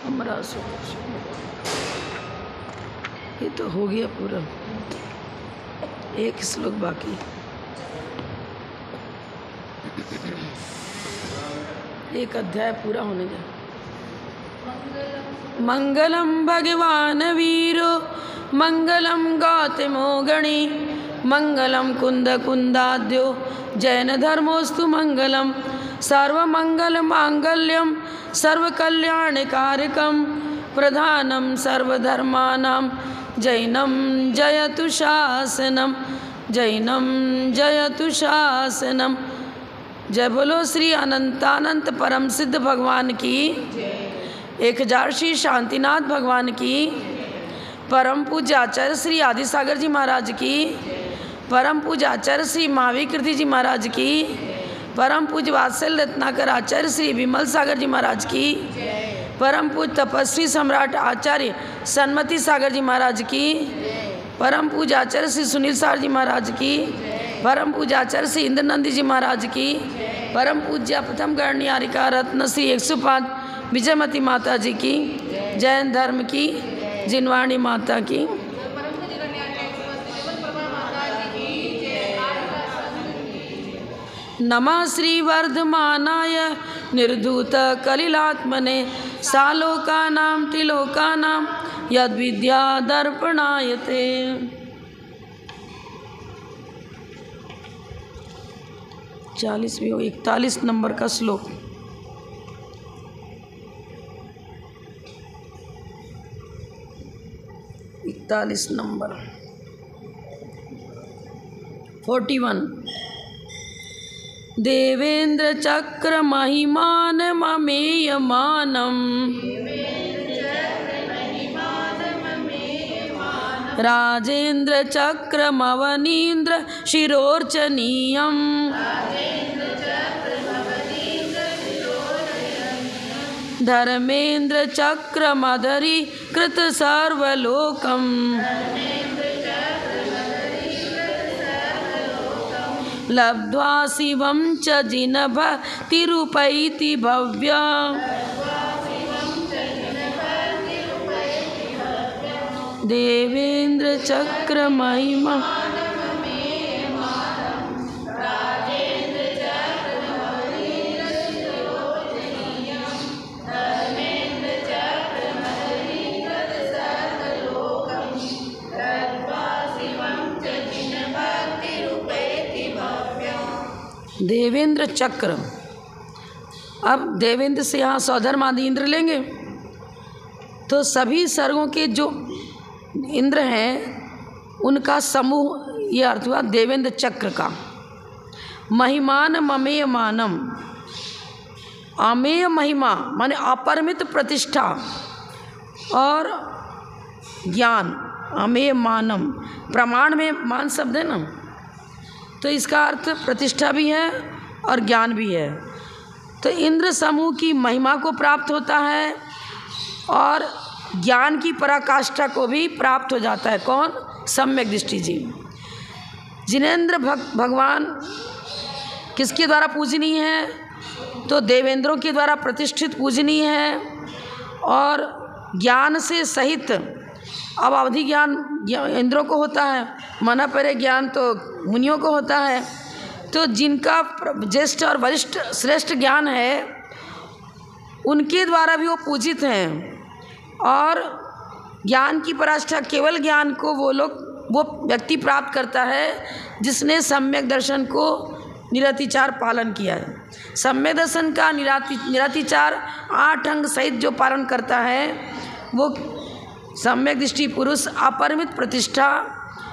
हमारा ये तो हो गया पूरा, एक श्लोक बाकी। एक अध्याय पूरा होने जा। मंगलम भगवान वीरो मंगलम गौतमो गणी मंगलम कुंद कुंदाद्यो जैन धर्मोस्तु मंगलम सर्वमंगल मांगल्यम सर्वकल्याणकारकम प्रधानम सर्वधर्मानां जैनम जयतु शासनम जैनम जयतु शासनम। जय बोलो श्री अनंतानंत परम सिद्ध भगवान की, 1000 श्री शांतिनाथ भगवान की, परम पूज्य आचार्य श्री आदि सागर जी महाराज की, परम पूज्य आचार्य श्री महावीकृति जी महाराज की, परम पूज्य वात्सल्य रत्नाकर आचार्य श्री विमल सागर जी महाराज की, परम पूज्य तपस्वी सम्राट आचार्य सन्मति सागर जी महाराज की, परम पूज्य आचार्य श्री सुनील सार जी महाराज की, परम पूज्य आचार्य श्री इंद्रनंदी जी महाराज की, परम पूज्य प्रथम गणनियारिका रत्न श्री 105 विजयमती माता जी की, जैन धर्म की जिनवाणी माता की। नमः श्री वर्धमानाय निर्धूत कलिलात्मने सालोकानां त्रिलोकानां यद्विद्या दर्पणायते। 41 नंबर का श्लोक। नंबर 41। देवेंद्र चक्र महिमान ममेयमानम राजेंद्र चक्र मवनीन्द्र शिरोर्चनीयम धर्मेंद्र चक्र मदरी कृत सर्वलोकम लब्ध्वा शिवं च जिनभ तिरुपैति भव्य। देवेंद्र चक्र महिमा देवेंद्र चक्र। अब देवेंद्र से यहाँ सौधर्म आदि इंद्र लेंगे तो सभी सर्गों के जो इंद्र हैं उनका समूह, ये अर्थ हुआ देवेंद्र चक्र का। महिमान ममेय मानम, अमेय महिमा माने अपरिमित प्रतिष्ठा और ज्ञान। अमेय मानम, प्रमाण में मान शब्द है ना, तो इसका अर्थ प्रतिष्ठा भी है और ज्ञान भी है। तो इंद्र समूह की महिमा को प्राप्त होता है और ज्ञान की पराकाष्ठा को भी प्राप्त हो जाता है। कौन? सम्यक दृष्टि जी। जिनेंद्र भगवान किसके द्वारा पूजनीय है? तो देवेंद्रों के द्वारा प्रतिष्ठित पूजनीय है और ज्ञान से सहित। अब अवधि ज्ञान इंद्रों को होता है, मना परे ज्ञान तो मुनियों को होता है। तो जिनका ज्येष्ठ और वरिष्ठ श्रेष्ठ ज्ञान है उनके द्वारा भी वो पूजित हैं और ज्ञान की पराकाष्ठा, केवल ज्ञान को वो व्यक्ति प्राप्त करता है जिसने सम्यक दर्शन को निरतिचार पालन किया है। सम्यक दर्शन का निरतिचार 8 अंग सहित जो पालन करता है वो सम्यक दृष्टि पुरुष अपरिमित प्रतिष्ठा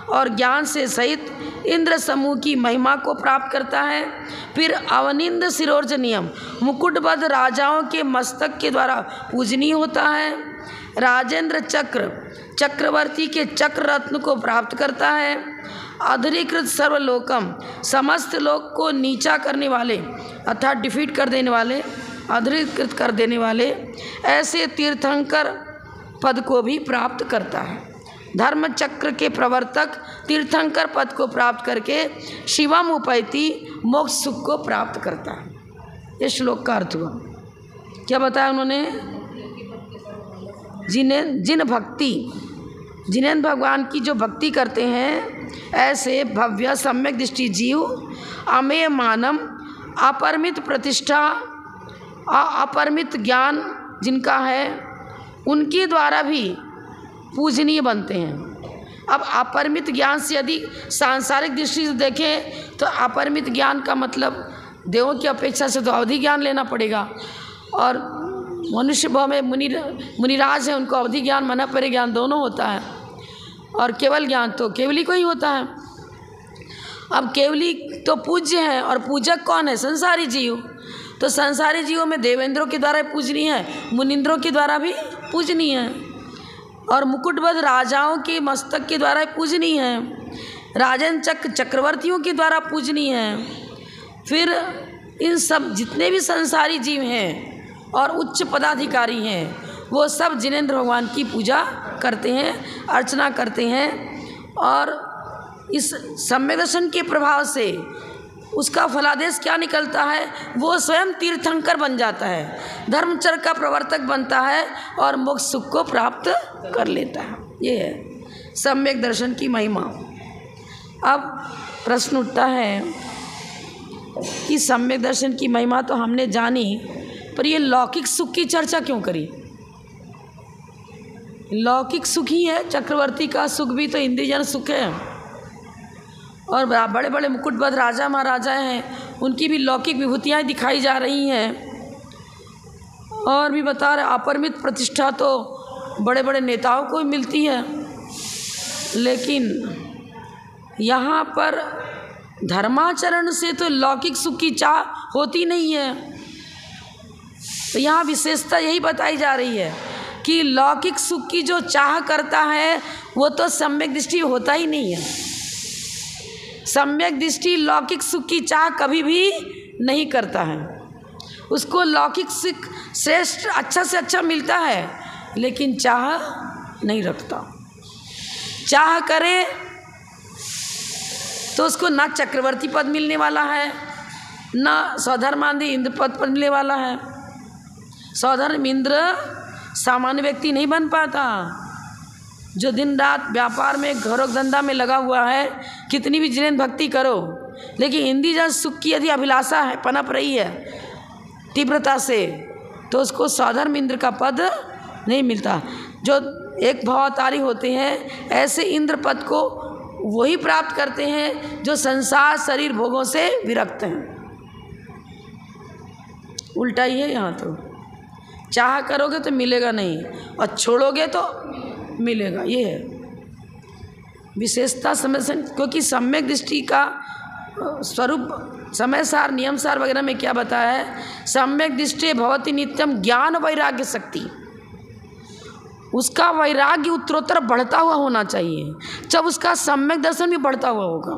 और ज्ञान से सहित इंद्र समूह की महिमा को प्राप्त करता है। फिर अवनिंद शिरोर्जनियम, मुकुटबद्ध राजाओं के मस्तक के द्वारा पूजनीय होता है। राजेंद्र चक्र, चक्रवर्ती के चक्र रत्न को प्राप्त करता है। अधरीकृत सर्वलोकम, समस्त लोक को नीचा करने वाले अर्थात डिफीट कर देने वाले, अधरीकृत कर देने वाले ऐसे तीर्थंकर पद को भी प्राप्त करता है। धर्म चक्र के प्रवर्तक तीर्थंकर पद को प्राप्त करके शिवम उपैति मोक्ष सुख को प्राप्त करता है। ये श्लोक का अर्थ हुआ। क्या बताया उन्होंने? जिन्हें भगवान की जो भक्ति करते हैं, ऐसे भव्य सम्यक दृष्टि जीव अमेय मानम, अपरिमित प्रतिष्ठा, अपरिमित ज्ञान जिनका है, उनके द्वारा भी पूजनीय बनते हैं। अब अपरिमित ज्ञान से यदि सांसारिक दृष्टि से देखें तो अपरिमित ज्ञान का मतलब देवों की अपेक्षा से तो अवधि ज्ञान लेना पड़ेगा, और मनुष्य भाव में मुनिराज है, उनको अवधि ज्ञान मना परे ज्ञान दोनों होता है, और केवल ज्ञान तो केवली को ही होता है। अब केवली तो पूज्य है, और पूजक कौन है? संसारी जीव। तो संसारी जीवों में देवेंद्रों के द्वारा पूजनीय है, मुनिंद्रों के द्वारा भी पूजनीय है, और मुकुटबद्ध राजाओं के मस्तक के द्वारा पूजनीय है, राजन चक्रवर्तियों के द्वारा पूजनीय है। फिर इन सब जितने भी संसारी जीव हैं और उच्च पदाधिकारी हैं, वो सब जिनेंद्र भगवान की पूजा करते हैं, अर्चना करते हैं, और इस सम्यक दर्शन के प्रभाव से उसका फलादेश क्या निकलता है? वो स्वयं तीर्थंकर बन जाता है, धर्मचर्य का प्रवर्तक बनता है, और मोक्ष सुख को प्राप्त कर लेता है। ये है सम्यक दर्शन की महिमा। अब प्रश्न उठता है कि सम्यक दर्शन की महिमा तो हमने जानी, पर ये लौकिक सुख की चर्चा क्यों करी? लौकिक सुख ही है, चक्रवर्ती का सुख भी तो इंद्रियजन सुख है, और बड़े बड़े मुकुटबद्ध राजा महाराजा हैं, उनकी भी लौकिक विभूतियाँ दिखाई जा रही हैं, और भी बता रहे अपरिमित प्रतिष्ठा तो बड़े बड़े नेताओं को मिलती है। लेकिन यहाँ पर धर्माचरण से तो लौकिक सुख की चाह होती नहीं है। तो यहाँ विशेषता यही बताई जा रही है कि लौकिक सुख की जो चाह करता है वो तो सम्यक दृष्टि होता ही नहीं है। सम्यक दृष्टि लौकिक सुख की चाह कभी भी नहीं करता है। उसको लौकिक सुख श्रेष्ठ अच्छा से अच्छा मिलता है, लेकिन चाह नहीं रखता। चाह करे तो उसको ना चक्रवर्ती पद मिलने वाला है, ना सौधर्मादि इंद्र पद पर मिलने वाला है। सौधर्म इंद्र सामान्य व्यक्ति नहीं बन पाता, जो दिन रात व्यापार में घरों धंधा में लगा हुआ है, कितनी भी जिनेंद्र भक्ति करो, लेकिन इंद्रिय सुख की यदि अभिलाषा है, पनप रही है तीव्रता से, तो उसको सौधर्म इंद्र का पद नहीं मिलता। जो एक भावावतारी होते हैं, ऐसे इंद्र पद को वही प्राप्त करते हैं जो संसार शरीर भोगों से विरक्त हैं। उल्टा ही है यहाँ तो, चाह करोगे तो मिलेगा नहीं, और छोड़ोगे तो मिलेगा। ये है विशेषता समय से, क्योंकि सम्यक दृष्टि का स्वरूप समय सार नियम सार वगैरह में क्या बताया है? सम्यक दृष्टि भवति नित्यम ज्ञान वैराग्य शक्ति। उसका वैराग्य उत्तरोत्तर बढ़ता हुआ होना चाहिए, जब उसका सम्यक दर्शन भी बढ़ता हुआ होगा।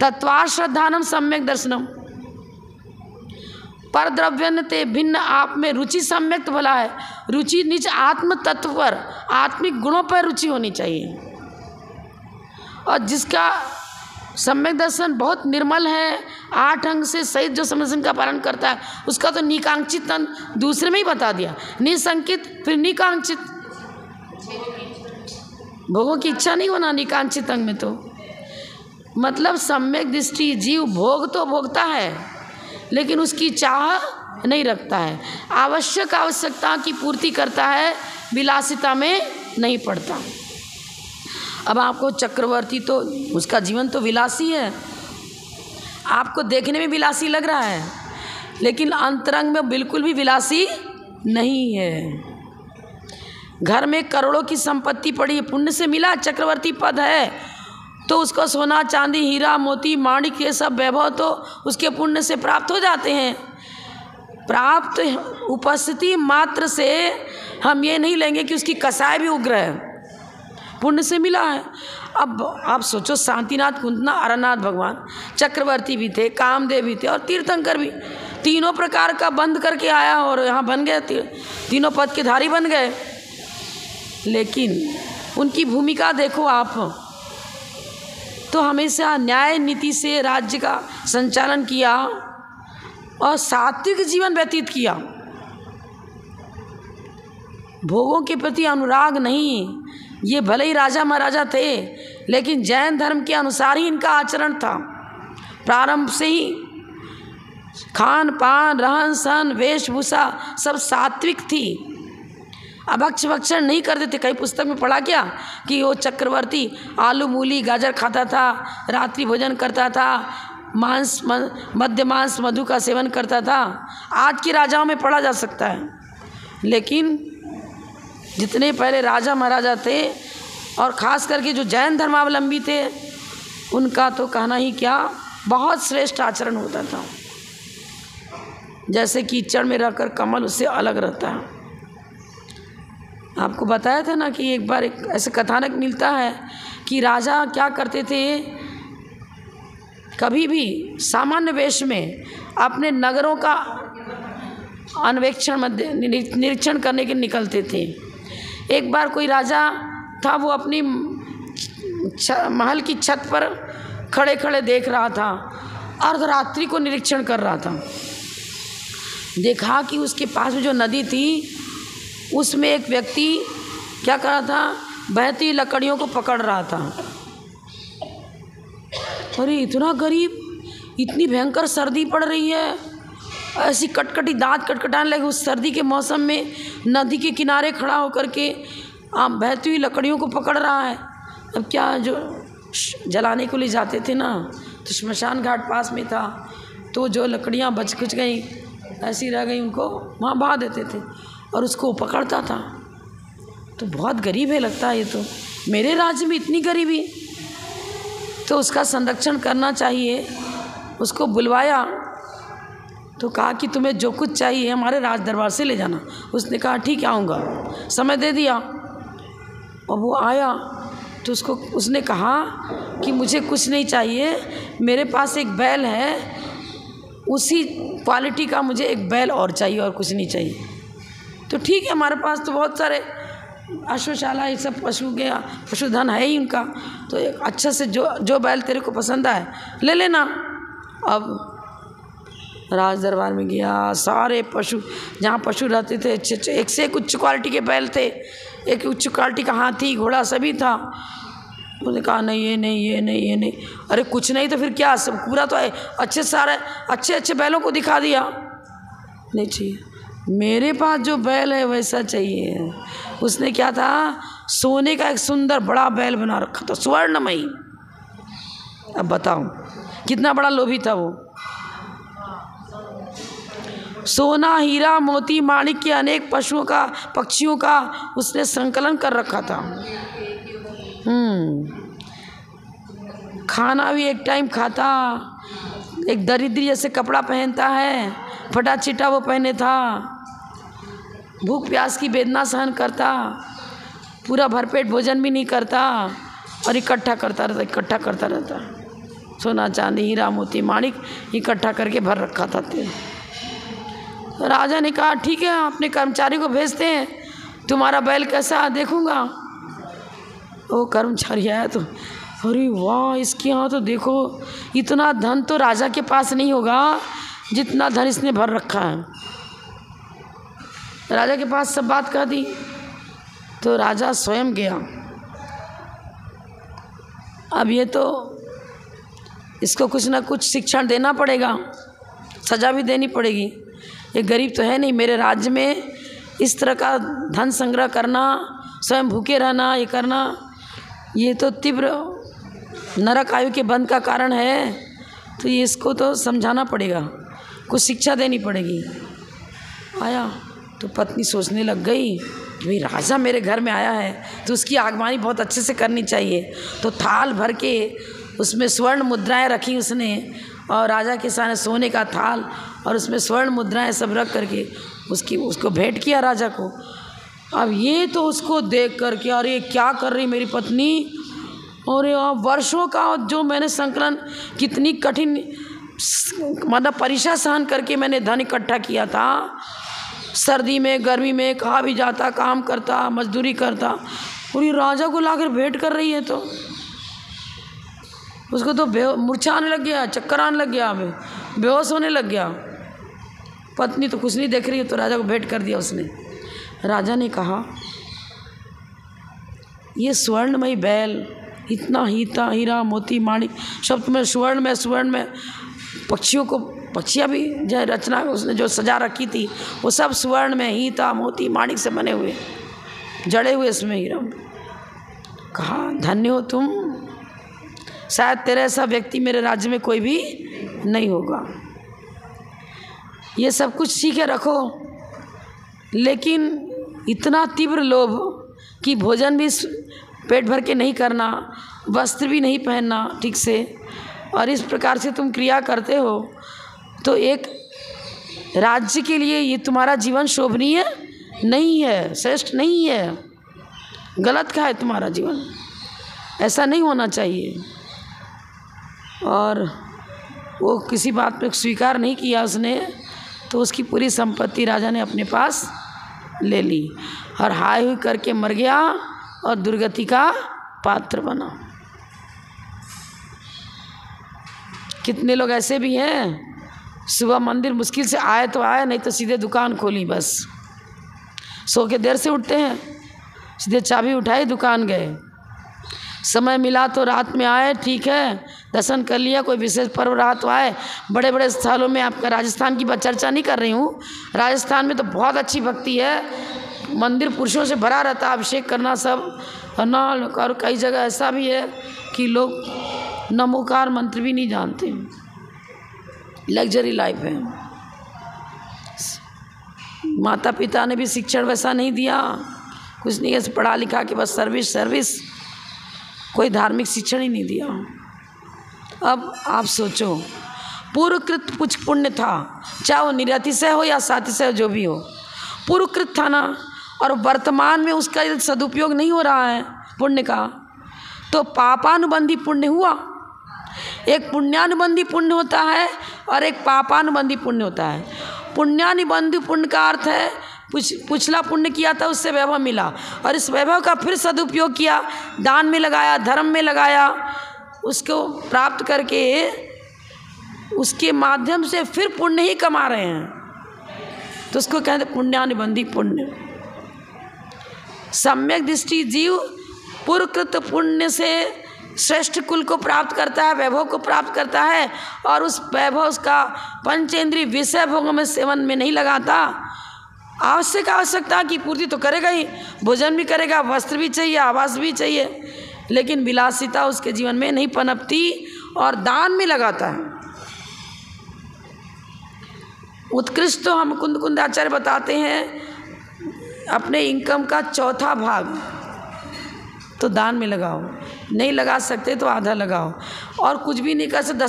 तत्वार श्रद्धानम सम्यक दर्शनम, पर द्रव्यन ते भिन्न आप में रुचि सम्यक तो भला है। रुचि निज आत्म तत्व पर, आत्मिक गुणों पर रुचि होनी चाहिए। और जिसका सम्यक दर्शन बहुत निर्मल है, 8 अंग से सहित जो सम्यक दर्शन का पालन करता है, उसका तो निकांक्षित दूसरे में ही बता दिया, निसंकित फिर निकांक्षित। भोगों की इच्छा नहीं होना निकांक्षित अंग में, तो मतलब सम्यक दृष्टि जीव भोग तो भोगता है, लेकिन उसकी चाह नहीं रखता है। आवश्यक आवश्यकता की पूर्ति करता है, विलासिता में नहीं पड़ता। अब आपको चक्रवर्ती तो उसका जीवन तो विलासी है, आपको देखने में विलासी लग रहा है, लेकिन अंतरंग में बिल्कुल भी विलासी नहीं है। घर में करोड़ों की संपत्ति पड़ी है, पुण्य से मिला, चक्रवर्ती पद है, तो उसको सोना चांदी हीरा मोती माणिक ये सब वैभव तो उसके पुण्य से प्राप्त हो जाते हैं। प्राप्त उपस्थिति मात्र से हम ये नहीं लेंगे कि उसकी कसाई भी उग्र है, पुण्य से मिला है। अब आप सोचो, शांतिनाथ कुंतना अरनाथ भगवान चक्रवर्ती भी थे, कामदेव भी थे, और तीर्थंकर भी, तीनों प्रकार का बंद करके आया और यहाँ बन गए, तीनों पद के धारी बन गए। लेकिन उनकी भूमिका देखो आप, तो हमेशा न्याय नीति से राज्य का संचालन किया और सात्विक जीवन व्यतीत किया। भोगों के प्रति अनुराग नहीं। ये भले ही राजा महाराजा थे, लेकिन जैन धर्म के अनुसार ही इनका आचरण था। प्रारंभ से ही खान पान, रहन सहन, वेशभूषा सब सात्विक थी। अभक्ष भक्षण नहीं करते थे। कई पुस्तक में पढ़ा क्या कि वो चक्रवर्ती आलू मूली गाजर खाता था, रात्रि भोजन करता था, मांस मध्य मांस मधु का सेवन करता था। आज के राजाओं में पढ़ा जा सकता है, लेकिन जितने पहले राजा महाराजा थे और ख़ास करके जो जैन धर्मावलंबी थे, उनका तो कहना ही क्या, बहुत श्रेष्ठ आचरण होता था। जैसे कीचड़ में रहकर कमल उससे अलग रहता है। आपको बताया था ना कि एक बार एक ऐसे कथानक मिलता है कि राजा क्या करते थे, कभी भी सामान्य वेश में अपने नगरों का अन्वेक्षण निरीक्षण करने के निकलते थे। एक बार कोई राजा था, वो अपनी महल की छत पर खड़े खड़े देख रहा था, अर्धरात्रि को निरीक्षण कर रहा था। देखा कि उसके पास में जो नदी थी, उसमें एक व्यक्ति क्या कर रहा था, बहती लकड़ियों को पकड़ रहा था। अरे इतना गरीब, इतनी भयंकर सर्दी पड़ रही है, ऐसी कटकटी दांत कटकटाने लगे उस सर्दी के मौसम में, नदी के किनारे खड़ा होकर के आप बहती हुई लकड़ियों को पकड़ रहा है। अब क्या, जो जलाने को ले जाते थे ना, तो श्मशान घाट पास में था, तो जो लकड़ियाँ बच कुछ गई ऐसी रह गई, उनको वहाँ बहा देते थे और उसको पकड़ता था। तो बहुत गरीब है लगता है ये तो, मेरे राज्य में इतनी गरीबी, तो उसका संरक्षण करना चाहिए। उसको बुलवाया तो कहा कि तुम्हें जो कुछ चाहिए हमारे राज दरबार से ले जाना। उसने कहा ठीक है आऊँगा, समय दे दिया और वो आया। तो उसने कहा कि मुझे कुछ नहीं चाहिए, मेरे पास एक बैल है, उसी क्वालिटी का मुझे एक बैल और चाहिए, और कुछ नहीं चाहिए। तो ठीक है, हमारे पास तो बहुत सारे अश्वशाला ये सब पशुधन है ही उनका, तो एक अच्छा से जो बैल तेरे को पसंद आए ले लेना। अब राज दरबार में गया, सारे पशु जहाँ पशु रहते थे अच्छे एक से एक उच्च क्वालिटी के बैल थे, एक उच्च क्वालिटी का हाथी घोड़ा सभी था। उन्होंने कहा नहीं ये नहीं ये नहीं ये नहीं। अरे कुछ नहीं तो फिर क्या, सब पूरा तो है, अच्छे सारे अच्छे बैलों को दिखा दिया। नहीं चाहिए, मेरे पास जो बैल है वैसा चाहिए। उसने क्या था, सोने का एक सुंदर बड़ा बैल बना रखा था, स्वर्णमयी। अब बताओ कितना बड़ा लोभी था वो। सोना हीरा मोती माणिक के अनेक पशुओं का पक्षियों का उसने संकलन कर रखा था। खाना भी एक टाइम खाता, एक दरिद्री जैसे कपड़ा पहनता है, फटा चिटा वो पहने था, भूख प्यास की वेदना सहन करता, पूरा भरपेट भोजन भी नहीं करता और इकट्ठा करता रहता। सोना चांदी हीरा मोती माणिक इकट्ठा करके भर रखा था। राजा ने कहा ठीक है, अपने कर्मचारी को भेजते हैं, तुम्हारा बैल कैसा देखूंगा। वो कर्मचारी आया तो अरे वाह, इसके यहाँ तो देखो इतना धन तो राजा के पास नहीं होगा जितना धन इसने भर रखा है। राजा के पास सब बात कह दी तो राजा स्वयं गया। अब ये तो इसको कुछ ना कुछ शिक्षण देना पड़ेगा, सज़ा भी देनी पड़ेगी। ये गरीब तो है नहीं, मेरे राज्य में इस तरह का धन संग्रह करना, स्वयं भूखे रहना, ये करना, ये तो तीव्र नरक आयु के बंध का कारण है। तो ये इसको तो समझाना पड़ेगा, कुछ शिक्षा देनी पड़ेगी। आया तो पत्नी सोचने लग गई कि भाई राजा मेरे घर में आया है तो उसकी आगवानी बहुत अच्छे से करनी चाहिए। तो थाल भर के उसमें स्वर्ण मुद्राएं रखी उसने, और राजा के सामने सोने का थाल और उसमें स्वर्ण मुद्राएं सब रख करके उसको भेंट किया राजा को। अब ये तो उसको देख करके अरे क्या कर रही मेरी पत्नी, और वर्षों का जो मैंने संकलन, कितनी कठिन मतलब परीक्षा सहन करके मैंने धन इकट्ठा किया था, सर्दी में गर्मी में कहाँ भी जाता, काम करता, मजदूरी करता, और ये राजा को लाकर भेंट कर रही है। तो उसको तो मूर्छा आने लग गया, चक्कर आने लग गया, बेहोश होने लग गया। पत्नी तो कुछ नहीं देख रही है, तो राजा को भेंट कर दिया उसने। राजा ने कहा, ये स्वर्णमयी बैल, इतना हीरा मोती माणिक सब तुम्हें स्वर्ण में पक्षियाँ भी जो रचना उसने जो सजा रखी थी वो सब स्वर्ण में हीरा मोती माणिक से बने हुए जड़े हुए इसमें हीरा। कहा, धन्य हो तुम, शायद तेरे ऐसा व्यक्ति मेरे राज्य में कोई भी नहीं होगा। ये सब कुछ सीखे रखो, लेकिन इतना तीव्र लोभ कि भोजन भी पेट भर के नहीं करना, वस्त्र भी नहीं पहनना ठीक से, और इस प्रकार से तुम क्रिया करते हो, तो एक राज्य के लिए ये तुम्हारा जीवन शोभनीय नहीं है, श्रेष्ठ नहीं है, गलत का है तुम्हारा जीवन, ऐसा नहीं होना चाहिए। और वो किसी बात पे स्वीकार नहीं किया उसने, तो उसकी पूरी संपत्ति राजा ने अपने पास ले ली और हाय हुई करके मर गया और दुर्गति का पात्र बना। कितने लोग ऐसे भी हैं, सुबह मंदिर मुश्किल से आए तो आए, नहीं तो सीधे दुकान खोली, बस सो के देर से उठते हैं, सीधे चाबी उठाई दुकान गए, समय मिला तो रात में आए, ठीक है दर्शन कर लिया, कोई विशेष पर्व रहा तो आए। बड़े बड़े स्थलों में, आपका राजस्थान की चर्चा नहीं कर रही हूँ, राजस्थान में तो बहुत अच्छी भक्ति है, मंदिर पुरुषों से भरा रहता, अभिषेक करना सब है ना। और कई जगह ऐसा भी है कि लोग नमोकार मंत्र भी नहीं जानते, लग्जरी लाइफ है। माता पिता ने भी शिक्षण वैसा नहीं दिया, कुछ नहीं, ऐसे पढ़ा लिखा के बस सर्विस, कोई धार्मिक शिक्षण ही नहीं दिया। अब आप सोचो, पूर्वकृत कुछ पुण्य था, चाहे वो निरतिशय हो या सातिशय, जो भी हो, पूर्वकृत था ना, और वर्तमान में उसका सदुपयोग नहीं हो रहा है पुण्य का, तो पापानुबंधी पुण्य हुआ। एक पुण्यानुबंधी पुण्य होता है और एक पापानुबंधी पुण्य होता है। पुण्यानुबंधी पुण्य का अर्थ है पिछला पुण्य किया था, उससे वैभव मिला, और इस वैभव का फिर सदुपयोग किया, दान में लगाया, धर्म में लगाया, उसको प्राप्त करके उसके माध्यम से फिर पुण्य ही कमा रहे हैं, तो उसको कहते हैं पुण्यानुबंधी पुण्य। सम्यक दृष्टि जीव पूर्वकृत पुण्य से श्रेष्ठ कुल को प्राप्त करता है, वैभव को प्राप्त करता है, और उस वैभव का पंचेंद्रिय विषय भोगों में सेवन में नहीं लगाता। आवश्यकता की पूर्ति तो करेगा ही, भोजन भी करेगा, वस्त्र भी चाहिए, आवास भी चाहिए, लेकिन विलासिता उसके जीवन में नहीं पनपती और दान में लगाता है। उत्कृष्ट तो हम कुंदाचार्य बताते हैं, अपने इनकम का चौथा भाग तो दान में लगाओ, नहीं लगा सकते तो आधा लगाओ, और कुछ भी नहीं कर सकते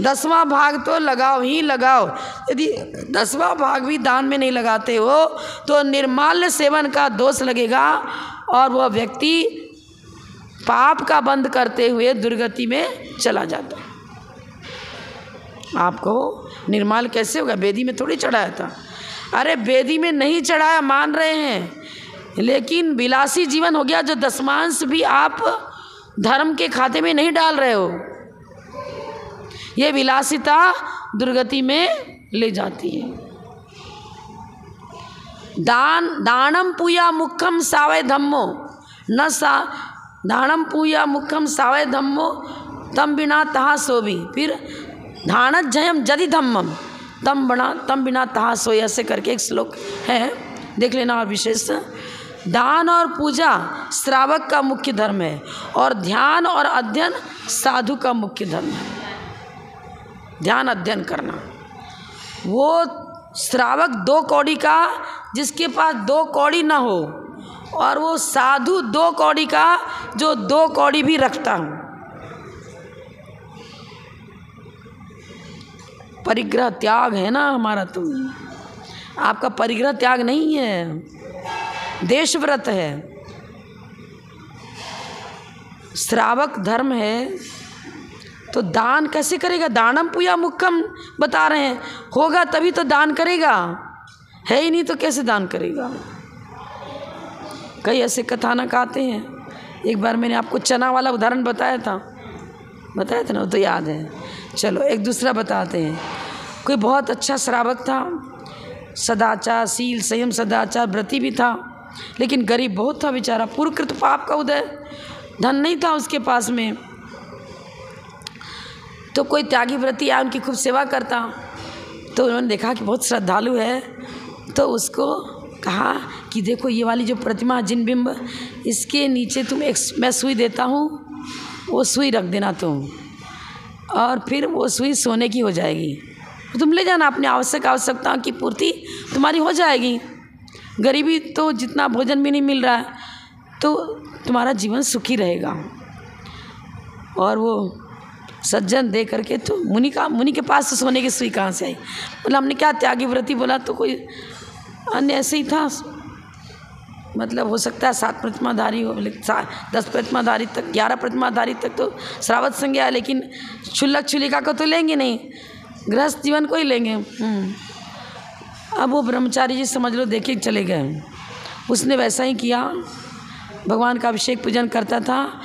दसवां भाग तो लगाओ ही लगाओ। यदि 10वां भाग भी दान में नहीं लगाते हो तो निर्माल्य सेवन का दोष लगेगा और वह व्यक्ति पाप का बंद करते हुए दुर्गति में चला जाता है। आपको निर्माल कैसे होगा? वेदी में थोड़ी चढ़ाया था। अरे वेदी में नहीं चढ़ाया मान रहे हैं, लेकिन विलासी जीवन हो गया जो दशमांश भी आप धर्म के खाते में नहीं डाल रहे हो। ये विलासिता दुर्गति में ले जाती है। दानम पूया मुखम सावय धम्मो न सा दानम पूया मुखम सावय धम्मो तम बिना तहा सोभी। फिर धानत जयम जदि धम्मम तम बिना तहा सोई, ऐसे करके एक श्लोक है, देख लेना। और विशेष दान और पूजा श्रावक का मुख्य धर्म है और ध्यान और अध्ययन साधु का मुख्य धर्म है। ध्यान अध्ययन करना, वो श्रावक 2 कौड़ी का जिसके पास 2 कौड़ी ना हो, और वो साधु 2 कौड़ी का जो 2 कौड़ी भी रखता हूँ। परिग्रह त्याग है ना हमारा, तो आपका परिग्रह त्याग नहीं है, देशव्रत है, श्रावक धर्म है। तो दान कैसे करेगा? दानम पूया मुखम बता रहे हैं, होगा तभी तो दान करेगा, है ही नहीं तो कैसे दान करेगा? कई ऐसे कथानक आते हैं। एक बार मैंने आपको चना वाला उदाहरण बताया था ना, वो तो याद है। चलो एक दूसरा बताते हैं। कोई बहुत अच्छा श्रावक था, सदाचार, शील, संयम, सदाचार, व्रती भी था, लेकिन गरीब बहुत था बेचारा। पूर्वकृत पाप का उदय, धन नहीं था उसके पास में। तो कोई त्यागी व्रती आया, उनकी खूब सेवा करता, तो उन्होंने देखा कि बहुत श्रद्धालु है, तो उसको कहा कि देखो ये वाली जो प्रतिमा जिन बिंब, इसके नीचे तुम एक मैं सुई देता हूँ, वो सुई रख देना तुम, और फिर वो सुई सोने की हो जाएगी, तुम ले जाना, अपनी आवश्यकताओं की पूर्ति तुम्हारी हो जाएगी। गरीबी तो जितना भोजन भी नहीं मिल रहा है, तो तुम्हारा जीवन सुखी रहेगा। और वो सज्जन दे करके तो मुनि के पास तो सोने की सुई कहाँ से आई? बोला हमने क्या त्यागी व्रती बोला, तो कोई अन्य ऐसे ही था, मतलब हो सकता है 7 प्रतिमाधारी हो, 10 प्रतिमाधारी तक, 11 प्रतिमाधारी तक तो श्रावत संज्ञा है, लेकिन क्षुल्लक क्षुलिका को तो लेंगे नहीं, गृहस्थ जीवन को ही लेंगे। अब वो ब्रह्मचारी जी समझ लो देखे चले गए। उसने वैसा ही किया, भगवान का अभिषेक पूजन करता था,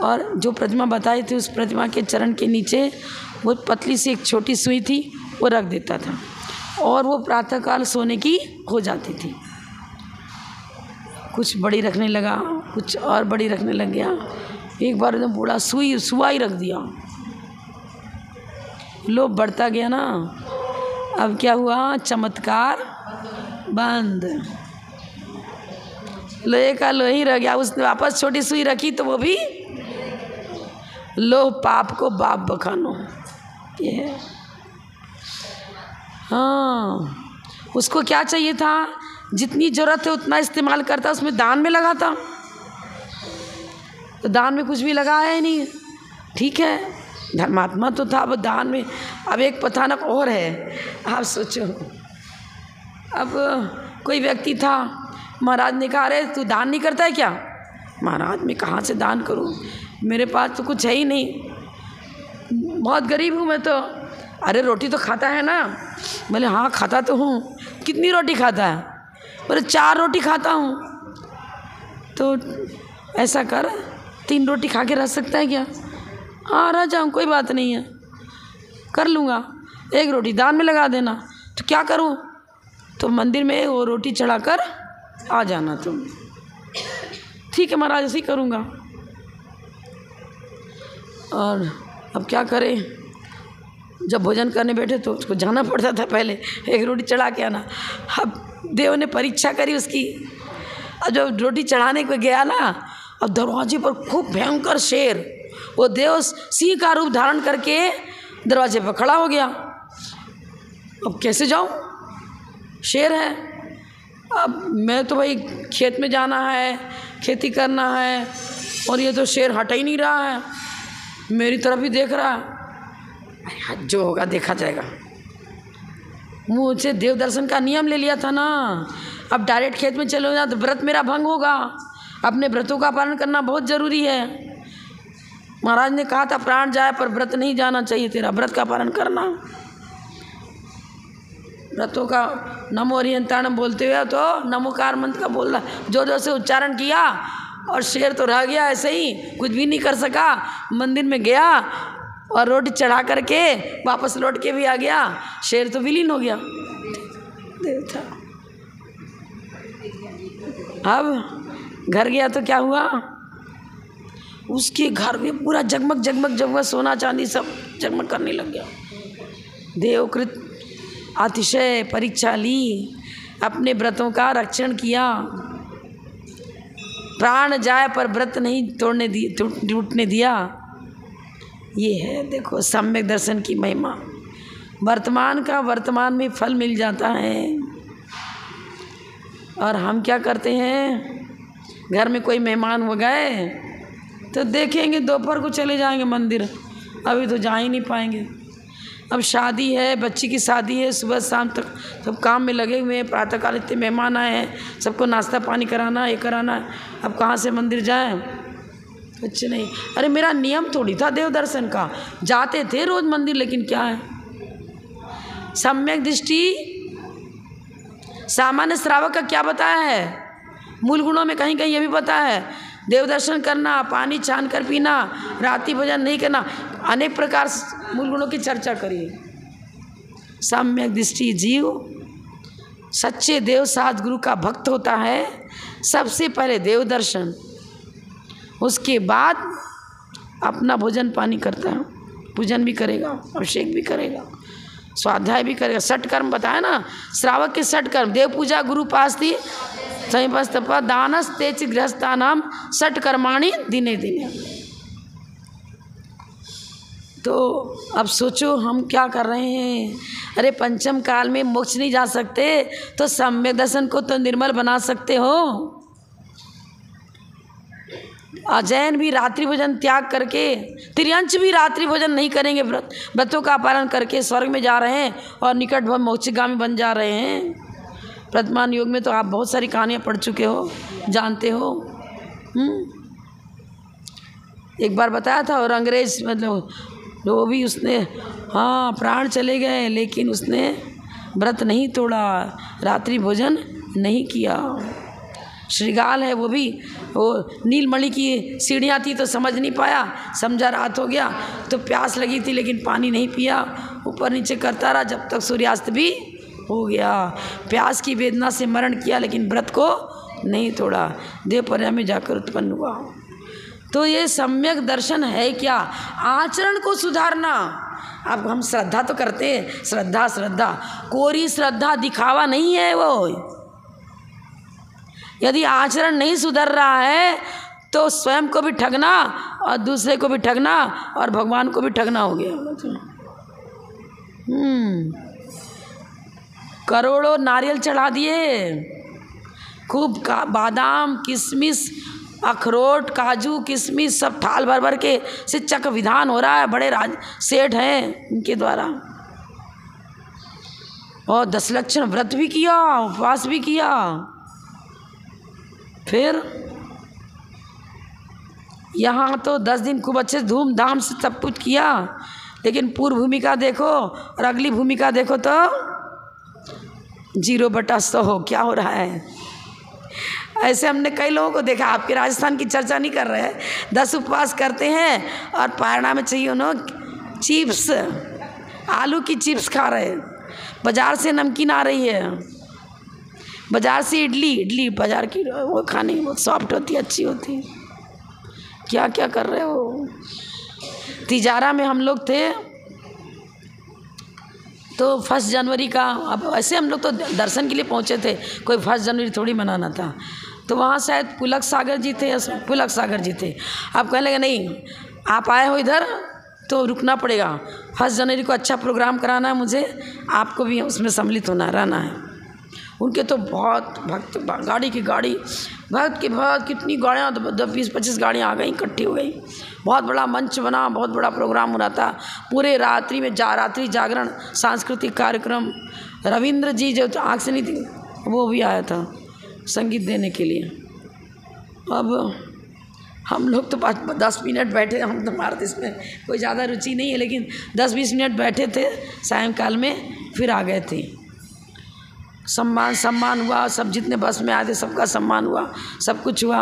और जो प्रतिमा बताई थी उस प्रतिमा के चरण के नीचे वो पतली सी एक छोटी सुई थी, वो रख देता था, और वो प्रातःकाल सोने की हो जाती थी। कुछ बड़ी रखने लगा, कुछ और बड़ी रखने लग गया, एक बार एकदम बूढ़ा सुआ ही रख दिया। लोभ बढ़ता गया ना। अब क्या हुआ? चमत्कार बंद, लोहे का लोही रह गया। उसने वापस छोटी सुई रखी तो वो भी लोह पाप को बाप बखानो, ये है। हाँ, उसको क्या चाहिए था? जितनी ज़रूरत है उतना इस्तेमाल करता, उसमें दान में लगाता, तो दान में कुछ भी लगाया ही नहीं। ठीक है, धर्मात्मा तो था, अब दान में। अब एक कथानक और है, आप सोचो। अब कोई व्यक्ति था, महाराज ने कहा अरे तू दान नहीं करता है क्या? महाराज मैं कहाँ से दान करूँ, मेरे पास तो कुछ है ही नहीं, बहुत गरीब हूँ मैं तो। अरे रोटी तो खाता है ना? बोले हाँ खाता तो हूँ। कितनी रोटी खाता है? बोले 4 रोटी खाता हूँ। तो ऐसा कर, 3 रोटी खा के रह सकता है क्या? हाँ रह जाऊँ, कोई बात नहीं है, कर लूँगा, 1 रोटी दान में लगा देना। तो क्या करूँ? तो मंदिर में वो रोटी चढ़ाकर आ जाना तुम। ठीक है महाराज, ऐसे ही करूँगा। और अब क्या करें, जब भोजन करने बैठे तो उसको जाना पड़ता था, पहले 1 रोटी चढ़ा के आना। अब देव ने परीक्षा करी उसकी। अब जब रोटी चढ़ाने को गया ना, अब दरवाजे पर खूब भयंकर शेर, वो देव सिंह का रूप धारण करके दरवाजे पर खड़ा हो गया। अब कैसे जाऊं, शेर है। अब मैं तो भाई खेत में जाना है, खेती करना है, और ये तो शेर हट ही नहीं रहा है, मेरी तरफ ही देख रहा है। जो होगा देखा जाएगा। मुझे देव दर्शन का नियम ले लिया था ना, अब डायरेक्ट खेत में चले जाए तो व्रत मेरा भंग होगा। अपने व्रतों का पालन करना बहुत ज़रूरी है। महाराज ने कहा था प्राण जाए पर व्रत नहीं जाना चाहिए, तेरा व्रत का पालन करना। व्रतों का नमो हरियंताणम बोलते हुए तो नमोकार मंत्र का बोलना, जो से उच्चारण किया, और शेर तो रह गया ऐसे ही, कुछ भी नहीं कर सका। मंदिर में गया और रोटी चढ़ा करके वापस लौट के भी आ गया, शेर तो विलीन हो गया। देव था। अब घर गया तो क्या हुआ, उसके घर में पूरा जगमग जगमग जगमग सोना चांदी सब जगमग करने लग गया। देवकृत अतिशय परीक्षा ली, अपने व्रतों का रक्षण किया। प्राण जाए पर व्रत नहीं टूटने दिया। ये है देखो सम्यक दर्शन की महिमा। वर्तमान का वर्तमान में फल मिल जाता है। और हम क्या करते हैं, घर में कोई मेहमान हो गए तो देखेंगे दोपहर को चले जाएंगे मंदिर, अभी तो जा ही नहीं पाएंगे। अब शादी है, बच्ची की शादी है, सुबह शाम तक सब काम में लगे हुए हैं। प्रातःकाल इतने मेहमान आए हैं, सबको नाश्ता पानी कराना है, ये कराना है। अब कहाँ से मंदिर जाएं? कुछ नहीं। अरे मेरा नियम थोड़ी था देव दर्शन का, जाते थे रोज मंदिर, लेकिन क्या है सम्यक दृष्टि। सामान्य श्रावक का क्या बताया है, मूल गुणों में कहीं कहीं ये भी बताया है, देव दर्शन करना, पानी छान कर पीना, रात्रि भोजन नहीं करना, अनेक प्रकार मूल गुणों की चर्चा करिए। सम्यक दृष्टि जीव सच्चे देव साध गुरु का भक्त होता है, सबसे पहले देव दर्शन, उसके बाद अपना भोजन पानी करता है, पूजन भी करेगा, अभिषेक भी करेगा, स्वाध्याय भी करेगा। षट कर्म बताया ना, श्रावक के षट कर्म, देव पूजा, गुरु पास्ति, संपस्तप, दानस तेज गृहस्थानाम, षट कर्माणि दिने दिने। तो अब सोचो हम क्या कर रहे हैं। अरे पंचम काल में मोक्ष नहीं जा सकते तो सम्यक दर्शन को तो निर्मल बना सकते हो। अजैन भी रात्रि भोजन त्याग करके, त्रियंच भी रात्रि भोजन नहीं करेंगे, व्रतों का पालन करके स्वर्ग में जा रहे हैं और निकट भव मोक्षगामी बन जा रहे हैं। वर्तमान युग में तो आप बहुत सारी कहानियाँ पढ़ चुके हो, जानते हो। एक बार बताया था, और अंग्रेज मतलब वो भी उसने, हाँ प्राण चले गए लेकिन उसने व्रत नहीं तोड़ा, रात्रि भोजन नहीं किया। श्रीगाल है, वो भी वो नीलमणि की सीढ़ियाँ थी तो समझ नहीं पाया, समझा रात हो गया तो प्यास लगी थी लेकिन पानी नहीं पिया, ऊपर नीचे करता रहा जब तक सूर्यास्त भी हो गया। प्यास की वेदना से मरण किया लेकिन व्रत को नहीं तोड़ा, देवपर्या में जाकर उत्पन्न हुआ। तो ये सम्यक दर्शन है क्या? आचरण को सुधारना। अब हम श्रद्धा तो करते हैं, श्रद्धा श्रद्धा, कोरी श्रद्धा दिखावा नहीं है वो। यदि आचरण नहीं सुधर रहा है तो स्वयं को भी ठगना और दूसरे को भी ठगना और भगवान को भी ठगना हो गया। करोड़ों नारियल चढ़ा दिए, खूब बादाम किशमिश अखरोट काजू किशमिश सब थाल भर भर के शिक्षक विधान हो रहा है, बड़े राज सेठ हैं उनके द्वारा। और 10 लक्षण व्रत भी किया, उपवास भी किया। फिर यहाँ तो 10 दिन खूब अच्छे धूमधाम से सब कुछ किया, लेकिन पूर्व भूमिका देखो और अगली भूमिका देखो तो 0/100 क्या हो रहा है। ऐसे हमने कई लोगों को देखा, आपके राजस्थान की चर्चा नहीं कर रहे हैं, 10 उपवास करते हैं और पारणा में चाहिए उन्होंने चिप्स, आलू की चिप्स खा रहे हैं, बाज़ार से नमकीन आ रही है, बाज़ार से इडली बाज़ार की वो खाने में बहुत सॉफ्ट होती है, अच्छी होती है। क्या क्या कर रहे हो। तिजारा में हम लोग थे तो 1 जनवरी का, अब ऐसे हम लोग तो दर्शन के लिए पहुँचे थे, कोई 1 जनवरी थोड़ी मनाना था। तो वहाँ शायद पुलक सागर जी थे, आप कहने लगे नहीं आप आए हो इधर तो रुकना पड़ेगा, 1 जनवरी को अच्छा प्रोग्राम कराना है मुझे, आपको भी उसमें सम्मिलित होना रहना है। उनके तो बहुत भक्त, गाड़ी की गाड़ी, भक्त की भक्त, कितनी गाड़ियाँ, 20-25 गाड़ियाँ आ गई, इकट्ठी हो गई। बहुत बड़ा मंच बना, बहुत बड़ा प्रोग्राम हो रहा था। पूरे रात्रि में रात्रि जागरण, सांस्कृतिक कार्यक्रम, रविंद्र जी जो आँख से नहीं थी वो भी आया था संगीत देने के लिए। अब हम लोग तो 10 मिनट बैठे, हम तो हमारे इसमें कोई ज़्यादा रुचि नहीं है, लेकिन 10-20 मिनट बैठे थे सायंकाल में, फिर आ गए थे। सम्मान हुआ, सब जितने बस में आए थे सबका सम्मान हुआ, सब कुछ हुआ।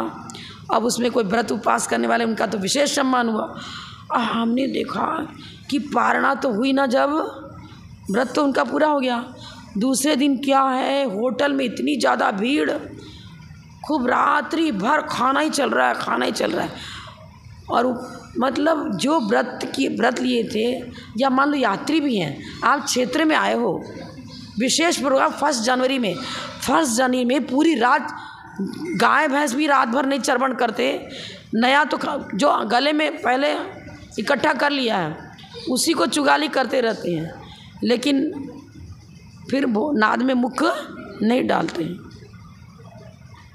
अब उसमें कोई व्रत उपवास करने वाले उनका तो विशेष सम्मान हुआ। हमने देखा कि पारणा तो हुई ना, जब व्रत तो उनका पूरा हो गया, दूसरे दिन क्या है, होटल में इतनी ज़्यादा भीड़, खूब रात्रि भर खाना ही चल रहा है। और मतलब जो व्रत लिए थे, या मान लो यात्री भी हैं, आप क्षेत्र में आए हो, विशेष प्रोग्राम 1 जनवरी में पूरी रात, गाय भैंस भी रात भर नहीं चरवण करते, नया तो जो गले में पहले इकट्ठा कर लिया है उसी को चुगाली करते रहते हैं, लेकिन फिर वो नाद में मुख नहीं डालते हैं।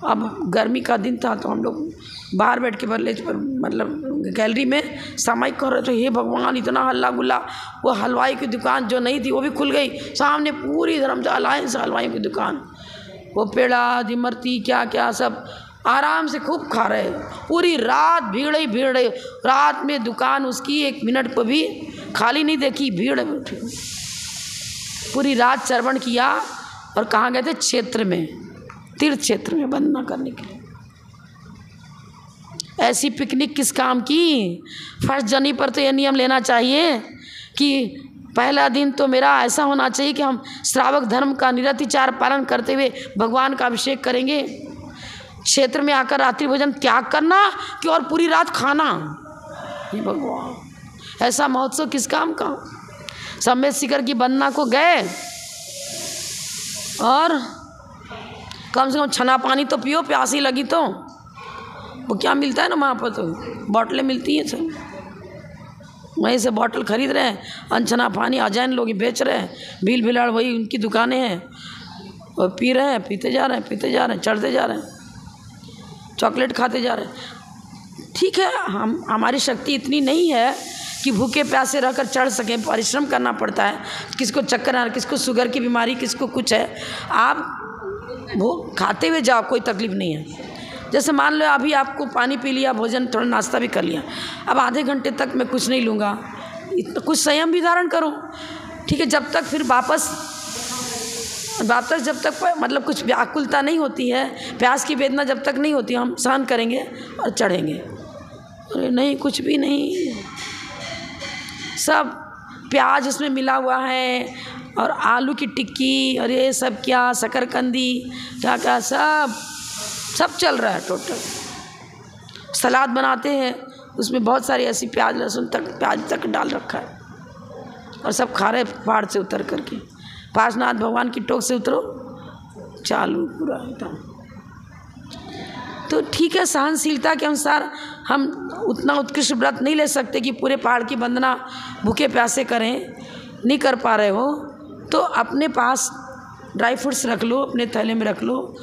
अब गर्मी का दिन था तो हम लोग बाहर बैठ के बल्ले पर, मतलब गैलरी में सामायिक कर रहे थे। हे भगवान, इतना हल्ला गुल्ला। वो हलवाई की दुकान जो नहीं थी वो भी खुल गई, सामने पूरी धर्मशाला अलायंस हलवाई की दुकान, वो पेड़ा इमरती क्या क्या सब आराम से खूब खा रहे। पूरी रात भीड़ ही भीड़ रही, रात में दुकान उसकी 1 मिनट पर भी खाली नहीं देखी, भीड़ बैठी। पूरी रात चरवण किया और कहाँ गए थे, क्षेत्र में, तीर्थ क्षेत्र में वंदना करने के लिए। ऐसी पिकनिक किस काम की। 1 जनवरी पर तो ये नियम लेना चाहिए कि पहला दिन तो मेरा ऐसा होना चाहिए कि हम श्रावक धर्म का निरतिचार पालन करते हुए भगवान का अभिषेक करेंगे। क्षेत्र में आकर रात्रि भोजन त्याग करना कि और पूरी रात खाना, ये भगवान, ऐसा महोत्सव किस काम का। सम्यक शिखर की वंदना को गए और कम से कम छना पानी तो पियो, प्यासी लगी तो। वो क्या मिलता है ना वहाँ पर, तो बॉटलें मिलती हैं सब, वहीं से बॉटल खरीद रहे हैं, अनछना पानी अजैन लोग बेच रहे हैं, भील भिलाड़ वही उनकी दुकानें हैं, और पी रहे हैं, पीते जा रहे हैं, चढ़ते जा रहे हैं, चॉकलेट खाते जा रहे हैं। ठीक है, हमारी शक्ति इतनी नहीं है कि भूखे प्यासे रहकर चढ़ सकें, परिश्रम करना पड़ता है। किसको चक्कर आ, किसको शुगर की बीमारी, किसको कुछ है, आप वो खाते हुए जाओ, कोई तकलीफ नहीं है। जैसे मान लो अभी आपको पानी पी लिया, भोजन थोड़ा नाश्ता भी कर लिया, अब आधे घंटे तक मैं कुछ नहीं लूँगा, इतना कुछ संयम भी धारण करो। ठीक है, जब तक फिर वापस जब तक मतलब कुछ व्याकुलता नहीं होती है, प्यास की वेदना जब तक नहीं होती, हम सहन करेंगे और चढ़ेंगे। अरे नहीं, कुछ भी नहीं, सब प्याज उसमें मिला हुआ है, और आलू की टिक्की, और ये सब क्या शकरकंदी क्या क्या सब चल रहा है। टोटल सलाद बनाते हैं, उसमें बहुत सारी ऐसी प्याज लहसुन प्याज तक डाल रखा है, और सब खा रहे पहाड़ से उतर करके। पार्श्वनाथ भगवान की टोक से उतरो, चालू पूरा एकदम। तो ठीक है, सहनशीलता के अनुसार हम उतना उत्कृष्ट व्रत नहीं ले सकते कि पूरे पहाड़ की वंदना भूखे प्यासे करें। नहीं कर पा रहे हो तो अपने पास ड्राई फ्रूट्स रख लो, अपने थैले में रख लो,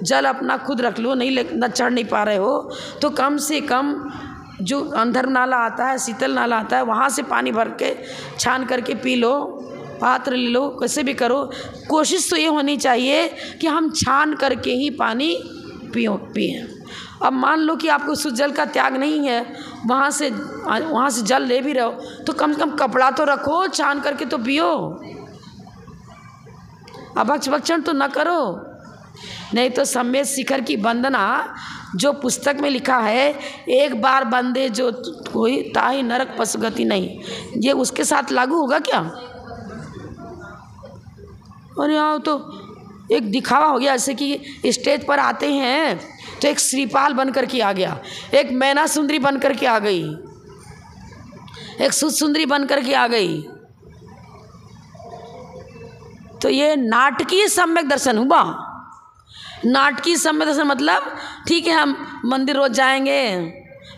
जल अपना खुद रख लो। न चढ़ नहीं पा रहे हो तो कम से कम जो अंधर नाला आता है, शीतल नाला आता है, वहाँ से पानी भर के छान करके पी लो, पात्र ले लो, कैसे भी करो। कोशिश तो ये होनी चाहिए कि हम छान करके ही पानी पिए। अब मान लो कि आपको शुद्ध जल का त्याग नहीं है, वहाँ से जल ले भी रहे हो, तो कम से कम कपड़ा तो रखो, छान करके तो पियो, अभक्ष भक्षण तो न करो। नहीं तो सम्यक शिखर की वंदना जो पुस्तक में लिखा है, एक बार बंदे जो कोई ताहि नरक पशु गति नहीं, ये उसके साथ लागू होगा क्या? और यहाँ तो एक दिखावा हो गया, जैसे कि स्टेज पर आते हैं तो एक श्रीपाल बन कर के आ गया, एक मैना सुंदरी बन कर के आ गई, एक सुंदरी बन कर के आ गई, तो ये नाटकीय सम्यक दर्शन हुआ। नाटकीय सम्यक दर्शन मतलब ठीक है, हम मंदिर रोज जाएंगे,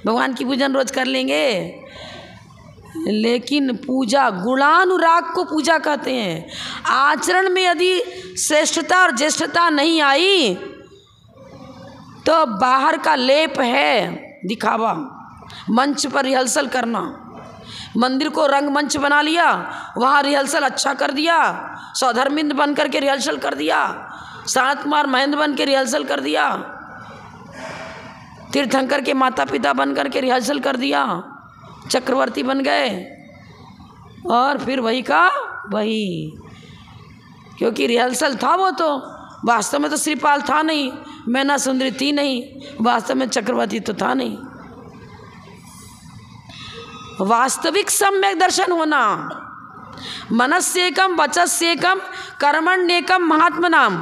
भगवान की पूजन रोज कर लेंगे, लेकिन पूजा गुणानुराग को पूजा कहते हैं। आचरण में यदि श्रेष्ठता और ज्येष्ठता नहीं आई तो बाहर का लेप है दिखावा, मंच पर रिहर्सल करना। मंदिर को रंगमंच बना लिया, वहाँ रिहर्सल अच्छा कर दिया, सौधर्मिंद बन करके रिहर्सल कर दिया, शांत कुमार महेंद्र बन के रिहर्सल कर दिया, तीर्थंकर के माता पिता बन करके रिहर्सल कर दिया, चक्रवर्ती बन गए, और फिर वही का वही, क्योंकि रिहर्सल था, वो तो वास्तव में तो श्रीपाल था नहीं, मैना सुंदरी थी नहीं, वास्तव में चक्रवर्ती तो था नहीं। वास्तविक सम्यक दर्शन होना, मनस्येकम वचस्येकम कर्मण्येकम महात्मनाम,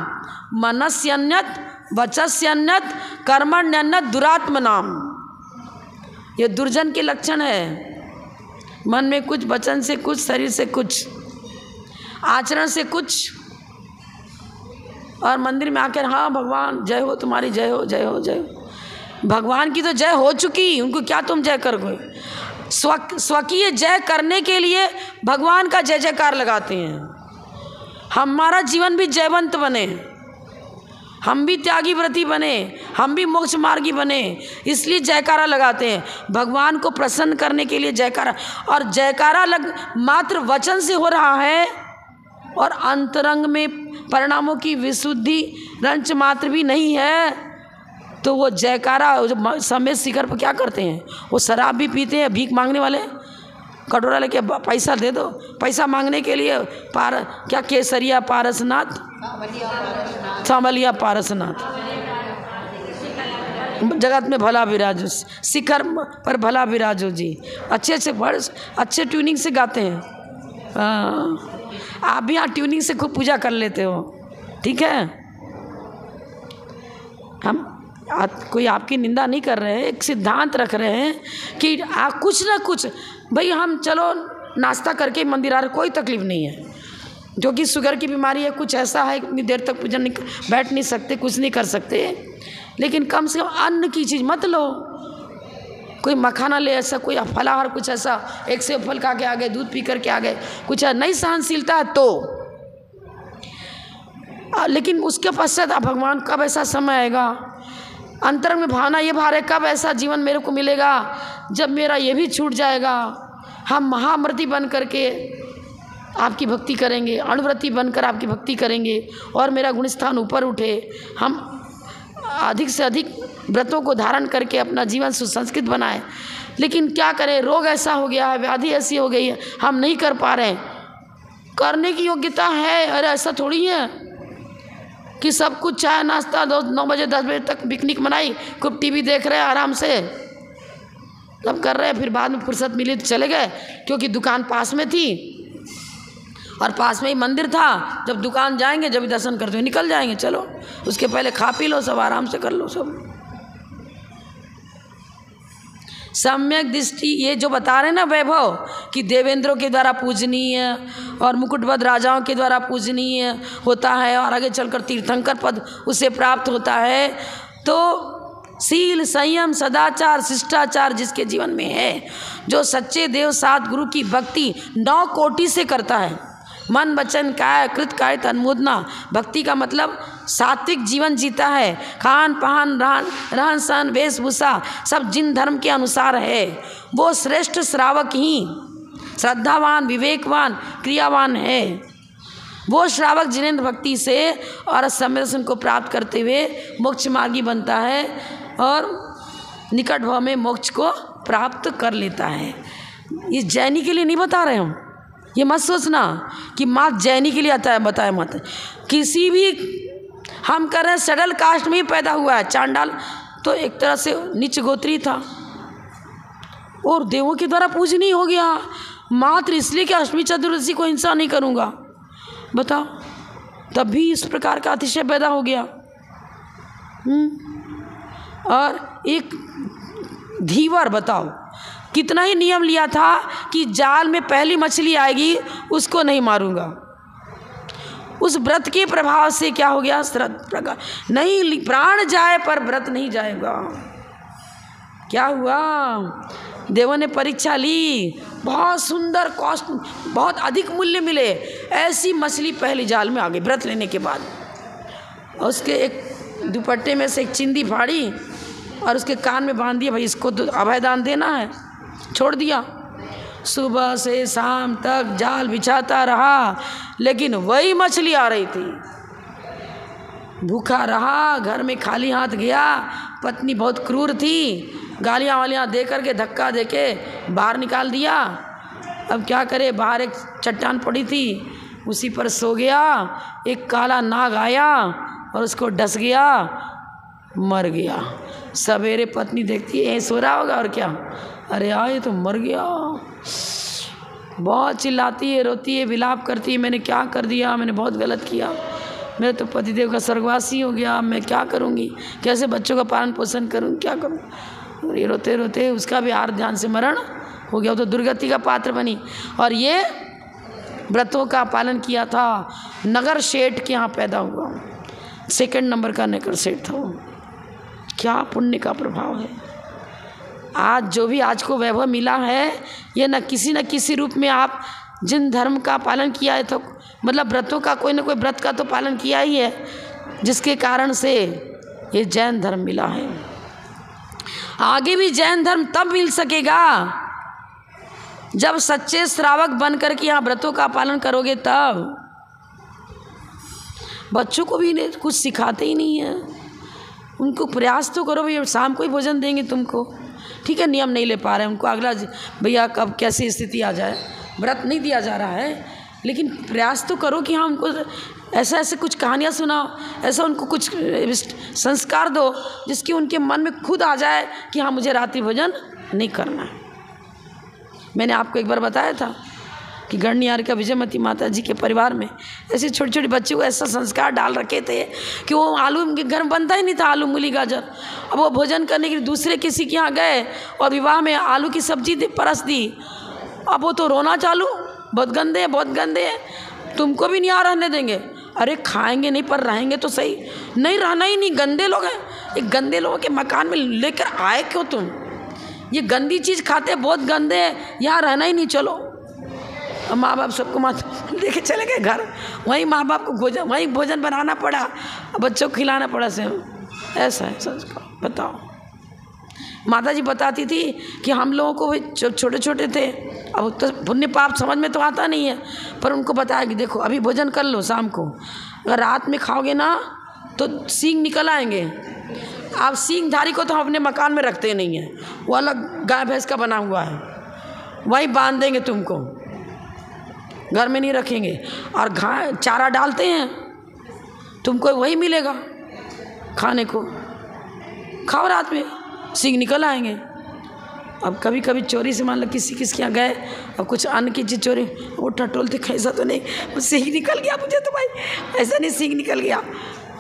मनस्यन्यत वचस्यन्यत कर्मण्यन्यत दुरात्मनाम। ये दुर्जन के लक्षण है। मन में कुछ, वचन से कुछ, शरीर से कुछ, आचरण से कुछ, और मंदिर में आकर हाँ भगवान जय हो, तुम्हारी जय हो, जय हो, जय हो। भगवान की तो जय हो चुकी, उनको क्या तुम जय करोगे? स्वकीय जय करने के लिए भगवान का जय जयकार लगाते हैं। हमारा जीवन भी जयवंत बने, हम भी त्यागी व्रती बने, हम भी मोक्ष मार्गी बने, इसलिए जयकारा लगाते हैं। भगवान को प्रसन्न करने के लिए जयकारा, और जयकारा मात्र वचन से हो रहा है, और अंतरंग में परिणामों की विशुद्धि रंच मात्र भी नहीं है, तो वो जयकारा सम्यक शिखर पर क्या करते हैं? वो शराब भी पीते हैं, भीख मांगने वाले, कटोरा लेके पैसा दे दो, पैसा मांगने के लिए क्या केसरिया पारसनाथ, सांवलिया पारसनाथ, जगत में भला विराजो, शिखर पर भला विराजो जी। अच्छे अच्छे ट्यूनिंग से गाते हैं, आप भी यहाँ ट्यूनिंग से खूब पूजा कर लेते हो, ठीक है। हम कोई आपकी निंदा नहीं कर रहे हैं, एक सिद्धांत रख रहे हैं कि आप कुछ ना कुछ, भाई हम चलो नाश्ता करके मंदिर आ रहे, कोई तकलीफ़ नहीं है। जो कि शुगर की बीमारी है, कुछ ऐसा है इतनी देर तक पूजन नहीं, बैठ नहीं सकते, कुछ नहीं कर सकते, लेकिन कम से कम अन्न की चीज़ मत लो। कोई मखाना ले, ऐसा कोई फलाहार कुछ ऐसा, एक से फल खा के आ गए, दूध पी करके आ गए, कुछ नहीं सहनशीलता है तो, लेकिन उसके पश्चात भगवान कब ऐसा समय आएगा, अंतर में भावना ये भार है, कब ऐसा जीवन मेरे को मिलेगा जब मेरा ये भी छूट जाएगा। हम महाव्रती बन करके आपकी भक्ति करेंगे, अणुव्रती बनकर आपकी भक्ति करेंगे और मेरा गुण स्थान ऊपर उठे। हम अधिक से अधिक व्रतों को धारण करके अपना जीवन सुसंस्कृत बनाएं, लेकिन क्या करें, रोग ऐसा हो गया है, व्याधि ऐसी हो गई है, हम नहीं कर पा रहे हैं। करने की योग्यता है, अरे ऐसा थोड़ी है कि सब कुछ चाय नाश्ता 9 बजे 10 बजे तक पिकनिक मनाई, खूब टीवी देख रहे हैं आराम से, सब कर रहे हैं, फिर बाद में फुर्सत मिली तो चले गए, क्योंकि दुकान पास में थी और पास में ही मंदिर था। जब दुकान जाएंगे, जब दर्शन करते हुए निकल जाएंगे, चलो उसके पहले खा पी लो, सब आराम से कर लो। सब सम्यक दृष्टि, ये जो बता रहे हैं ना वैभव कि देवेंद्रों के द्वारा पूजनीय और मुकुटबद्ध राजाओं के द्वारा पूजनीय होता है और आगे चलकर तीर्थंकर पद उसे प्राप्त होता है, तो शील संयम सदाचार शिष्टाचार जिसके जीवन में है, जो सच्चे देव सात गुरु की भक्ति 9 कोटि से करता है, मन वचन काय कृत काय अनुमोदना, भक्ति का मतलब सात्विक जीवन जीता है, खान पान रहन सहन वेशभूषा सब जिन धर्म के अनुसार है, वो श्रेष्ठ श्रावक ही श्रद्धावान विवेकवान क्रियावान है। वो श्रावक जिनेंद्र भक्ति से और सम्यदर्शन को प्राप्त करते हुए मोक्ष मार्गी बनता है और निकट भव में मोक्ष को प्राप्त कर लेता है। ये जैनी के लिए नहीं बता रहे हम, ये मत सोचना कि मात्र जैनी के लिए आता है, बताए मत। किसी भी हम कर रहे हैं सडल कास्ट में ही पैदा हुआ है, चांडाल तो एक तरह से नीच गोत्री था और देवों के द्वारा पूजनीय हो गया, मात्र इसलिए कि अष्टमी चतुर्दशी को हिंसा नहीं करूँगा, बताओ, तब भी इस प्रकार का अतिशय पैदा हो गया। और एक धीवर, बताओ कितना ही नियम लिया था कि जाल में पहली मछली आएगी उसको नहीं मारूंगा। उस व्रत के प्रभाव से क्या हो गया, प्रकार नहीं, प्राण जाए पर व्रत नहीं जाएगा। क्या हुआ, देवों ने परीक्षा ली, बहुत सुंदर कॉस्ट, बहुत अधिक मूल्य मिले, ऐसी मछली पहली जाल में आ गई व्रत लेने के बाद। और उसके एक दुपट्टे में से एक चिंदी फाड़ी और उसके कान में बांध दिया, भाई इसको तो अभयदान देना है, छोड़ दिया। सुबह से शाम तक जाल बिछाता रहा, लेकिन वही मछली आ रही थी। भूखा रहा, घर में खाली हाथ गया, पत्नी बहुत क्रूर थी, गालियाँ वालियाँ दे करके धक्का दे के बाहर निकाल दिया। अब क्या करे, बाहर एक चट्टान पड़ी थी, उसी पर सो गया। एक काला नाग आया और उसको डस गया, मर गया। सवेरे पत्नी देखती है सो रहा होगा और क्या, अरे ये तो मर गया। बहुत चिल्लाती है, रोती है, विलाप करती है, मैंने क्या कर दिया, मैंने बहुत गलत किया, मेरे तो पतिदेव का स्वर्गवासी हो गया, मैं क्या करूँगी, कैसे बच्चों का पालन पोषण करूँगी, क्या करूँ। और ये रोते रोते उसका भी आर्त ध्यान से मरण हो गया, तो दुर्गति का पात्र बनी। और ये व्रतों का पालन किया था, नगर सेठ के यहाँ पैदा हुआ, 2 नंबर का नगर सेठ था वो। क्या पुण्य का प्रभाव है। आज जो भी आज को वैभव मिला है, ये न किसी रूप में आप जिन धर्म का पालन किया है, तो मतलब व्रतों का कोई ना कोई व्रत का तो पालन किया ही है, जिसके कारण से ये जैन धर्म मिला है। आगे भी जैन धर्म तब मिल सकेगा जब सच्चे श्रावक बनकर के यहाँ व्रतों का पालन करोगे, तब। बच्चों को भी कुछ सिखाते ही नहीं है, उनको प्रयास तो करो, भैया शाम को ही भोजन देंगे तुमको, ठीक है, नियम नहीं ले पा रहे हैं उनको, अगला भैया कब कैसी स्थिति आ जाए, व्रत नहीं दिया जा रहा है, लेकिन प्रयास तो करो कि हाँ उनको ऐसा ऐसे कुछ कहानियाँ सुनाओ, ऐसा उनको कुछ संस्कार दो जिसकी उनके मन में खुद आ जाए कि हाँ मुझे रात्रि भोजन नहीं करना है। मैंने आपको एक बार बताया था कि गणनिहारिका विजयमती माता जी के परिवार में ऐसे छोटे छोटे बच्चे को ऐसा संस्कार डाल रखे थे कि वो आलू उनके घर में बनता ही नहीं था, आलू मूली गाजर। अब वो भोजन करने के लिए दूसरे किसी के यहाँ गए और विवाह में आलू की सब्जी परस दी। अब वो तो रोना चालू, बहुत गंदे हैं, बहुत गंदे हैं, तुमको भी नहीं आ रहने देंगे। अरे खाएंगे नहीं पर रहेंगे तो सही, नहीं रहना ही नहीं, गंदे लोग हैं। एक गंदे लोगों के मकान में लेकर आए क्यों तुम? ये गंदी चीज़ खाते, बहुत गंदे हैं, यहाँ रहना ही नहीं, चलो। अब माँ बाप सबको लेके चले गए घर, वहीं माँ बाप को वहीं भोजन बनाना पड़ा, बच्चों को खिलाना पड़ा से। ऐसा है संस्कार। बताओ, माता जी बताती थी कि हम लोगों को भी जब छोटे छोटे थे, अब तो पुण्य पाप समझ में तो आता नहीं है, पर उनको बताया कि देखो अभी भोजन कर लो, शाम को अगर रात में खाओगे ना तो सींग निकल आएंगे। आप सींगधारी को तो हम अपने मकान में रखते नहीं हैं, वो अलग गाय भैंस का बना हुआ है, वहीं बांध देंगे तुमको, घर में नहीं रखेंगे। और चारा डालते हैं, तुमको वही मिलेगा खाने को, खाओ, रात में सींग निकल आएंगे। अब कभी कभी चोरी से मान लो किसी के यहाँ गए और कुछ अन्न की चीज़ चोरी, वो टटोलते ऐसा तो नहीं, सींग निकल गया मुझे तो भाई, ऐसा नहीं सींग निकल गया,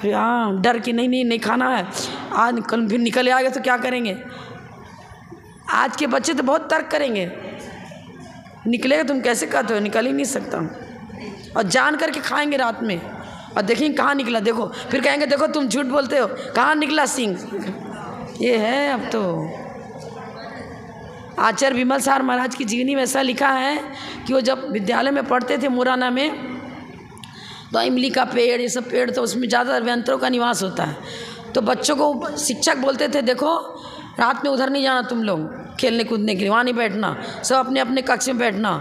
हाँ डर कि नहीं खाना है, आज कल फिर निकल आएगा तो क्या करेंगे। आज के बच्चे तो बहुत तर्क करेंगे, निकलेगा तुम कैसे कहते हो, निकल ही नहीं सकता, और जान करके खाएंगे रात में और देखेंगे कहाँ निकला, देखो फिर कहेंगे देखो तुम झूठ बोलते हो, कहाँ निकला सींग। ये है अब तो। आचार्य विमल सार महाराज की जीवनी में ऐसा लिखा है कि वो जब विद्यालय में पढ़ते थे मुराना में, तो इमली का पेड़, ये सब पेड़, तो उसमें ज़्यादा व्यंतरों का निवास होता है। तो बच्चों को शिक्षक बोलते थे देखो रात में उधर नहीं जाना, तुम लोग खेलने कूदने के लिए वहाँ नहीं बैठना, सब अपने अपने कक्ष में बैठना।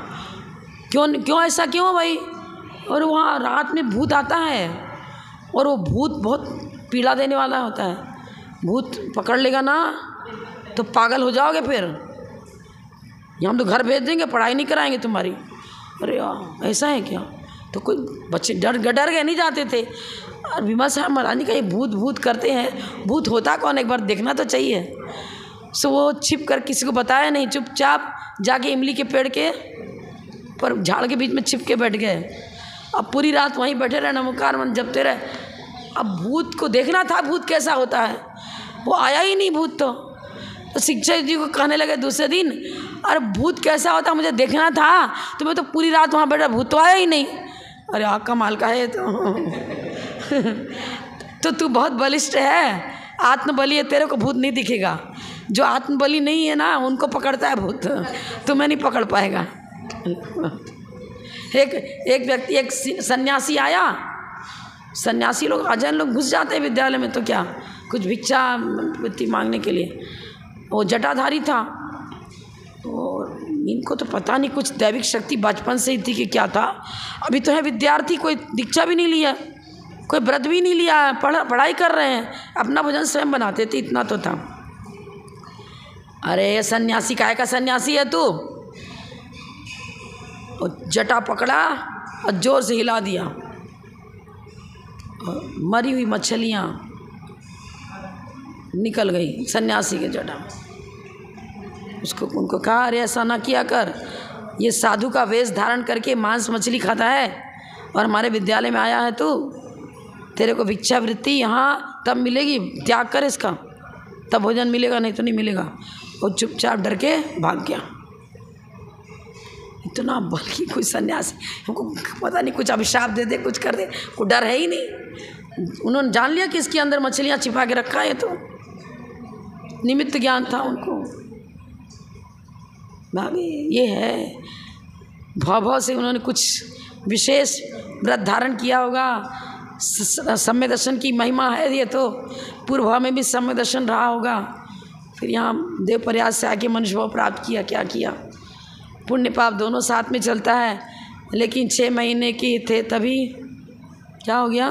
क्यों ऐसा क्यों भाई? और वहाँ रात में भूत आता है, और वो भूत बहुत पीड़ा देने वाला होता है, भूत पकड़ लेगा ना तो पागल हो जाओगे, फिर हम तो घर भेज देंगे, पढ़ाई नहीं कराएंगे तुम्हारी। अरे यार ऐसा है क्या? तो कोई बच्चे डर गए, नहीं जाते थे। और विमल साहब महाराज ने कहा भूत करते हैं, भूत होता कौन, एक बार देखना तो चाहिए। सो वो छिप कर किसी को बताया नहीं, चुपचाप जाके इमली के पेड़ के पर झाड़ के बीच में छिप के बैठ गए। अब पूरी रात वहीं बैठे रहे, नमोकार मन जपते रहे। अब भूत को देखना था, भूत कैसा होता है, वो आया ही नहीं भूत। तो शिक्षक जी को कहने लगे दूसरे दिन, अरे भूत कैसा होता मुझे देखना था, तो मैं तो पूरी रात वहाँ बैठा, भूत तो आया ही नहीं। अरे कमाल का है तो तू बहुत बलिष्ठ है, आत्मबली है, तेरे को भूत नहीं दिखेगा। जो आत्मबली नहीं है ना उनको पकड़ता है भूत, तुम्हें नहीं पकड़ पाएगा। एक व्यक्ति, एक सन्यासी आया, सन्यासी लोग अजैन लोग घुस जाते हैं विद्यालय में, तो क्या कुछ भिक्षा वृत्ति मांगने के लिए। वो जटाधारी था, और इनको तो पता नहीं कुछ दैविक शक्ति बचपन से ही थी कि क्या था। अभी तो है विद्यार्थी, कोई दीक्षा भी नहीं लिया, कोई व्रत भी नहीं लिया, पढ़ाई कर रहे हैं, अपना भोजन स्वयं बनाते थे, इतना तो था। अरे सन्यासी काहे का सन्यासी है तू? और जटा पकड़ा और जोर से हिला दिया, मरी हुई मछलियाँ निकल गई सन्यासी के जटा। उनको कहा अरे ऐसा ना किया कर, ये साधु का वेश धारण करके मांस मछली खाता है और हमारे विद्यालय में आया है तू, तेरे को भिक्षावृत्ति यहाँ तब मिलेगी, त्याग कर इसका, तब भोजन मिलेगा, नहीं तो नहीं मिलेगा। और चुपचाप डर के भाग गया। इतना बल्कि कोई सन्यासी, हमको पता नहीं कुछ अभिशाप दे दे, कुछ कर दे, कोई डर है ही नहीं। उन्होंने जान लिया कि इसके अंदर मछलियाँ छिपा के रखा है, तो निमित्त ज्ञान था उनको। भाभी ये है, भाव से उन्होंने कुछ विशेष व्रत धारण किया होगा। सम्य दर्शन की महिमा है ये, तो पूर्व भाव में भी सम्य दर्शन रहा होगा, फिर यहाँ देव प्रयाग से आके मनुष्य भाव प्राप्त किया। क्या किया? पुण्य पाप दोनों साथ में चलता है, लेकिन 6 महीने की थे तभी क्या हो गया,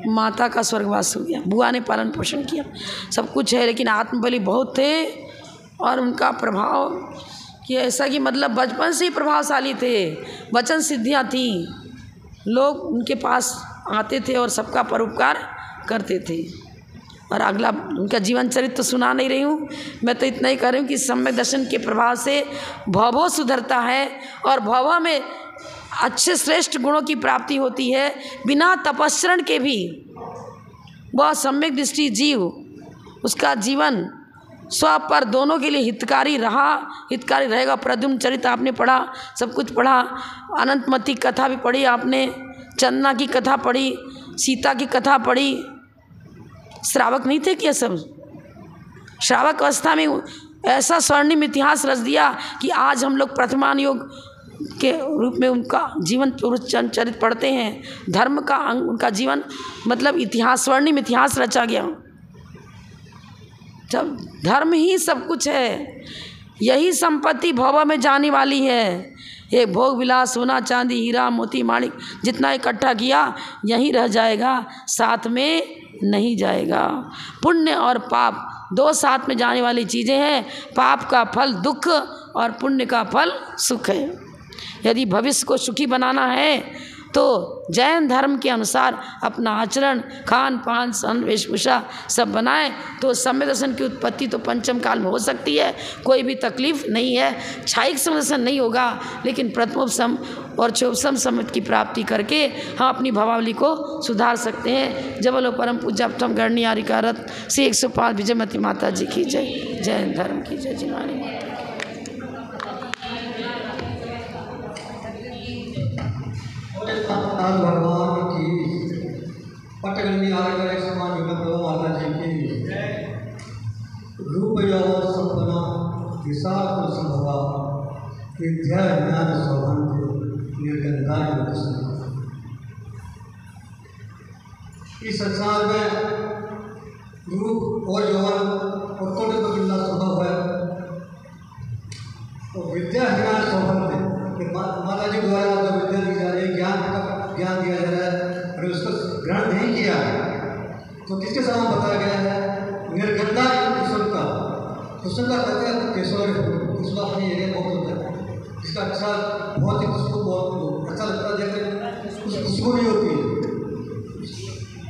माता का स्वर्गवास हो गया। बुआ ने पालन पोषण किया, सब कुछ है, लेकिन आत्मबली बहुत थे और उनका प्रभाव कि ऐसा कि मतलब बचपन से ही प्रभावशाली थे, वचन सिद्धियाँ थी, लोग उनके पास आते थे और सबका परोपकार करते थे। और अगला उनका जीवन चरित्र तो सुना नहीं रही हूँ, मैं तो इतना ही कह रही हूँ कि सम्यक दर्शन के प्रभाव से भव सुधरता है और भव में अच्छे श्रेष्ठ गुणों की प्राप्ति होती है। बिना तपस्रण के भी वह सम्यक दृष्टि जीव, उसका जीवन स्व पर दोनों के लिए हितकारी रहेगा। प्रद्युम्न चरित्र आपने पढ़ा, सब कुछ पढ़ा, अनंतमती कथा भी पढ़ी आपने, चंदना की कथा पढ़ी, सीता की कथा पढ़ी। श्रावक नहीं थे क्या सब? श्रावक अवस्था में ऐसा स्वर्णिम इतिहास रच दिया कि आज हम लोग प्रथमान योग के रूप में उनका जीवन पुरुष चरित्र पढ़ते हैं। धर्म का अंग उनका जीवन मतलब इतिहास, स्वर्णिम इतिहास रचा गया। जब धर्म ही सब कुछ है, यही संपत्ति भव में जाने वाली है। ये भोग विलास, सोना चांदी हीरा मोती माणिक जितना इकट्ठा किया यहीं रह जाएगा, साथ में नहीं जाएगा। पुण्य और पाप दो साथ में जाने वाली चीज़ें हैं। पाप का फल दुख और पुण्य का फल सुख है। यदि भविष्य को सुखी बनाना है तो जैन धर्म के अनुसार अपना आचरण, खान पान, सन, वेशभूषा सब बनाए तो सम्यक दर्शन की उत्पत्ति तो पंचम काल में हो सकती है, कोई भी तकलीफ नहीं है। क्षायिक सम्यक दर्शन नहीं होगा, लेकिन प्रथमोपसम और चौपसम सम्यक की प्राप्ति करके हम अपनी भावावली को सुधार सकते हैं। जब बोलो परम पूज्य प्रथम गणनीय आर्यकारत श्री 105 विजयमती माता जी की जय। जैन धर्म की जय। जिमानी माता भगवान की पटगनी आकर समान माता जी की रूप यौवन संपन्ना विशाल संभवा विद्या ज्ञान सौभाग्य निर्गंधा। इस संसार में रूप और यौवन और कोटि को मिलना संभव है, तो विद्या ज्ञान सौभाग्य माता जी द्वारा जो विद्या दी जा रही है, ज्ञान दिया जा रहा है और उसको ग्रहण नहीं किया तो किसके सामने बताया गया है? निर्गंधा कुसुम का। कुसुम का कहते हैं केशवर, कुसुम अपनी एरिया बहुत होता है, इसका अच्छा बहुत ही खुशबू बहुत अच्छा लगता है, जैसे कुछ खुशबू नहीं होती है।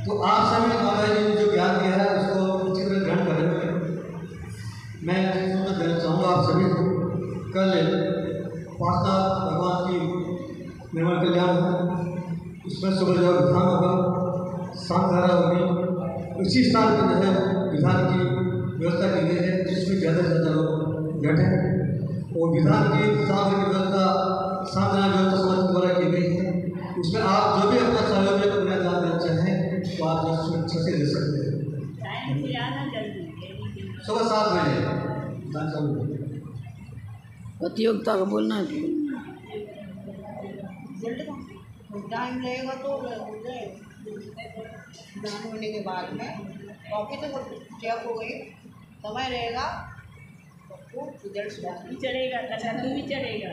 तो आप सभी माता जी ने जो ज्ञान दिया है उसको उचित तरह ग्रहण करें। मैं देना चाहूँगा आप सभी को कल वास्ता भगवान की निर्मल कल्याण है, उसमें सुबह जो विधान होगा, शाम धारा होगी, उसी स्थान पर जो है विधान की व्यवस्था की गई है जिसमें ज़्यादा से ज़्यादा लोग बैठे और विधान की शाम की व्यवस्था शाम धारा व्यवस्था समाज द्वारा की गई है। उसमें आप जो भी अपना सहयोग में अपना दान देना चाहें तो आप अच्छा से दे सकते हैं। सुबह 7 बजे दान चालू प्रतियोगिता का बोलना है। टाइम लगेगा तो दान होने के बाद में कॉपी तो चेक हो गई, समय रहेगा तो रिजल्ट चढ़ेगा, तू भी चढ़ेगा।